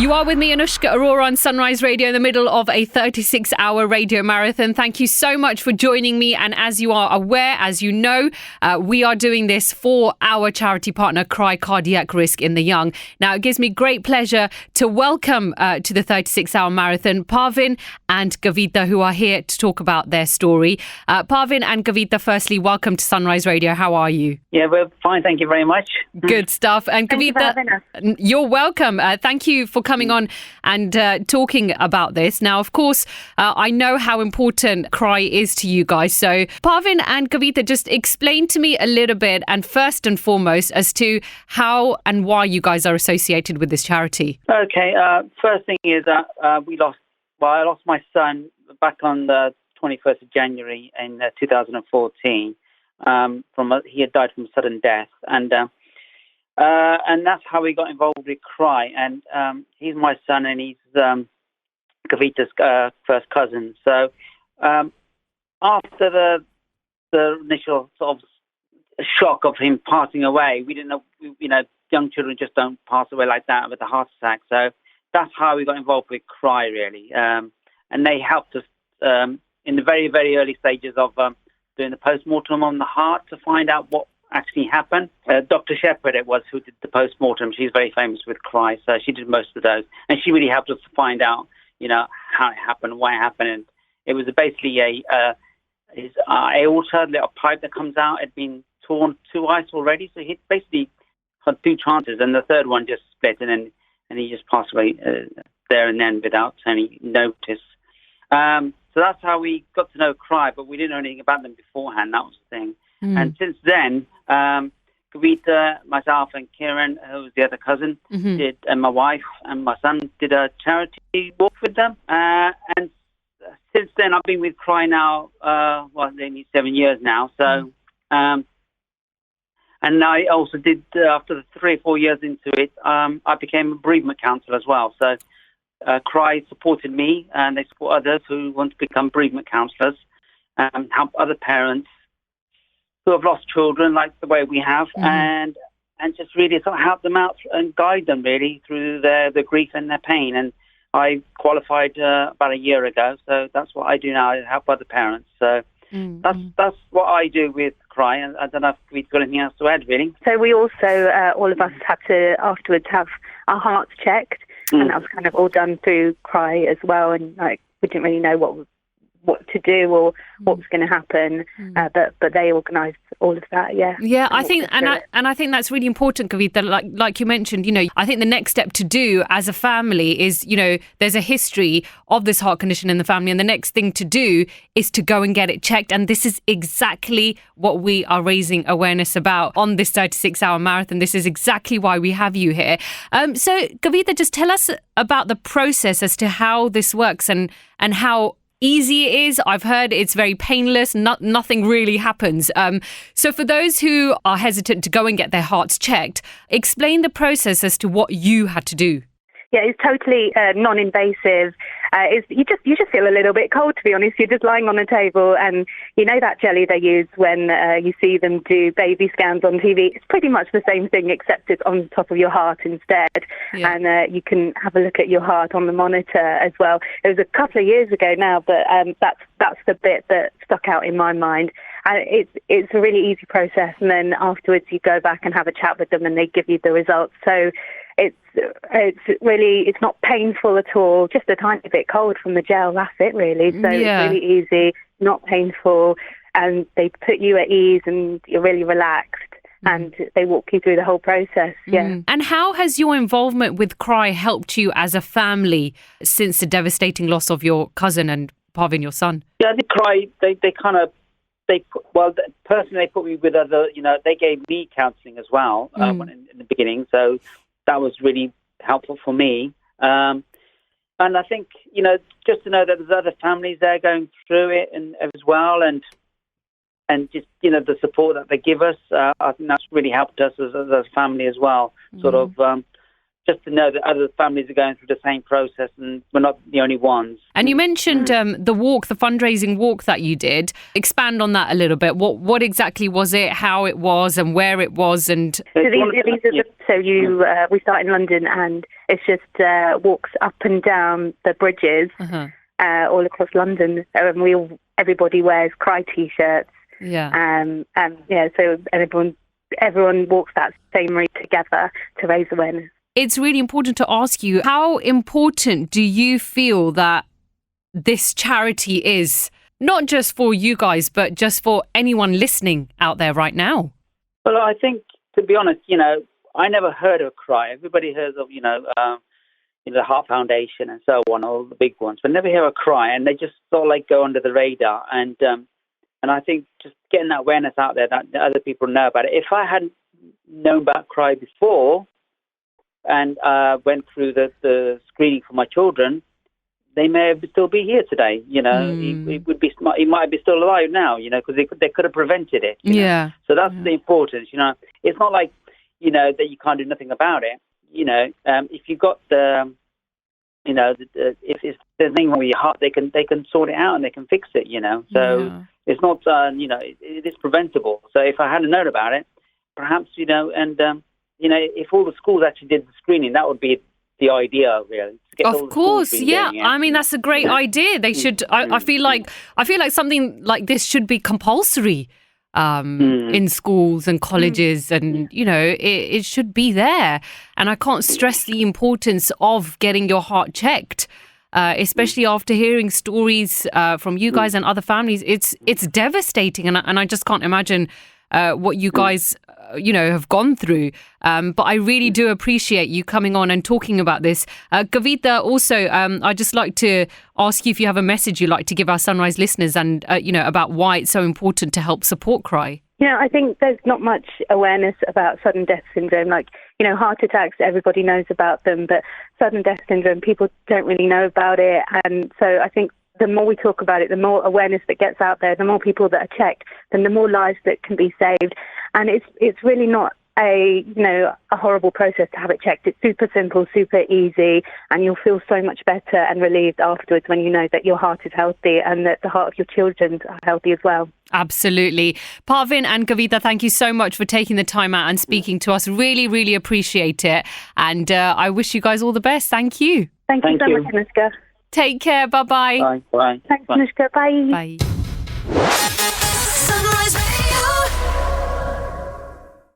You are with me, Anushka Arora, on Sunrise Radio in the middle of a 36-hour radio marathon. Thank you so much for joining me. And as you are aware, as you know, we are doing this for our charity partner, Cry Cardiac Risk in the Young. Now, it gives me great pleasure to welcome to the 36-hour marathon Parvin and Kavita, who are here to talk about their story. Parvin and Kavita, firstly, welcome to Sunrise Radio. How are you? Yeah, we're fine. Thank you very much. Good stuff. And Kavita, you're welcome. Thank you for coming on and talking about this. Now, of course, I know how important Cry is to you guys. So Parvin and Kavita, just explain to me a little bit, and first and foremost, as to how and why you guys are associated with this charity. Okay. First thing is that I lost my son back on the 21st of January in 2014. He had died from sudden death, and that's how we got involved with Cry. And he's my son, and he's Kavita's first cousin. So after the initial sort of shock of him passing away, we didn't know. Young children just don't pass away like that with a heart attack. So that's how we got involved with Cry, really. And they helped us in the very, very early stages of doing the post-mortem on the heart to find out what actually happened. Dr. Shepherd, it was, who did the post-mortem. She's very famous with Cry, so she did most of those. And she really helped us to find out, how it happened, why it happened. And it was basically his aorta, little pipe that comes out, had been torn twice already. So he basically had two chances, and the third one just split, and he just passed away there and then without any notice. So that's how we got to know Cry, but we didn't know anything about them beforehand. That was the thing. And since then, Kavita, myself, and Kieran, who was the other cousin, and my wife and my son did a charity walk with them. And since then, I've been with Cry now, nearly 7 years now. So, and I also did, after 3 or 4 years into it, I became a bereavement counsellor as well. So, Cry supported me, and they support others who want to become bereavement counsellors, help other parents who have lost children, like the way we have, and just really sort of help them out and guide them really through their grief and their pain. And I qualified about a year ago, so that's what I do now. I help other parents. So that's what I do with Cry. And I don't know if we've got anything else to add, really. So we also, all of us had to afterwards have our hearts checked, and that was kind of all done through Cry as well. And we didn't really know what to do or what was going to happen, but they organised all of that. Yeah, I think I think that's really important, Kavita. Like you mentioned, I think the next step to do as a family is, there's a history of this heart condition in the family, and the next thing to do is to go and get it checked. And this is exactly what we are raising awareness about on this 36-hour marathon. This is exactly why we have you here. So Kavita, just tell us about the process as to how this works and how easy it is. I've heard it's very painless. Nothing really happens. So for those who are hesitant to go and get their hearts checked, explain the process as to what you had to do. Yeah, it's totally non-invasive. You just feel a little bit cold, to be honest. You're just lying on the table, and that jelly they use when you see them do baby scans on TV. It's pretty much the same thing, except it's on top of your heart instead. Yeah. And you can have a look at your heart on the monitor as well. It was a couple of years ago now, but that's the bit that stuck out in my mind. It's a really easy process, and then afterwards you go back and have a chat with them, and they give you the results. So it's not painful at all, just a tiny bit cold from the gel, that's it really. So It's really easy, not painful, and they put you at ease and you're really relaxed, and they walk you through the whole process. And how has your involvement with Cry helped you as a family since the devastating loss of your cousin and Parvin, your son? Yeah, the Cry, personally they put me with other, they gave me counselling as well in the beginning, so that was really helpful for me. And I think, just to know that there's other families there going through it and as well, and just, the support that they give us, I think that's really helped us as a family as well, sort of just to know that other families are going through the same process and we're not the only ones. And you mentioned the walk, the fundraising walk that you did. Expand on that a little bit. What exactly was it, how it was and where it was? And we start in London, and it's just walks up and down the bridges all across London. Everybody wears Cry T-shirts. So everyone walks that same route together to raise awareness. It's really important to ask you, how important do you feel that this charity is, not just for you guys, but just for anyone listening out there right now? Well, I think, to be honest, I never heard of Cry. Everybody hears of, the Heart Foundation and so on, all the big ones, but never hear of Cry, and they just sort of go under the radar. And I think just getting that awareness out there that other people know about it. If I hadn't known about Cry before and went through the screening for my children, they may still be here today. He might be still alive now. Because they could have prevented it. Yeah. So that's the importance. It's not like that you can't do nothing about it. If you've got if there's anything wrong with your heart, they can sort it out and they can fix it. So it's not it is preventable. So if I hadn't known about it, perhaps if all the schools actually did the screening, that would be the idea, really. Of course, yeah. I mean, that's a great idea. They should. I feel like something like this should be compulsory in schools and colleges, and it should be there. And I can't stress the importance of getting your heart checked, especially after hearing stories from you guys and other families. It's devastating, and I just can't imagine what you guys have gone through. But I really do appreciate you coming on and talking about this. Kavita, also, I'd just like to ask you if you have a message you'd like to give our Sunrise listeners and, about why it's so important to help support Cry. I think there's not much awareness about sudden death syndrome. Heart attacks, everybody knows about them, but sudden death syndrome, people don't really know about it. And so I think the more we talk about it, the more awareness that gets out there, the more people that are checked, then the more lives that can be saved. And it's really not a horrible process to have it checked. It's super simple, super easy, and you'll feel so much better and relieved afterwards when you know that your heart is healthy and that the heart of your children are healthy as well. Absolutely. Parvin and Kavita, thank you so much for taking the time out and speaking to us. Really, really appreciate it. And I wish you guys all the best. Thank you. Thank you so much, Anushka. Take care. Bye-bye. Bye. Thanks, Anushka. Bye. Bye.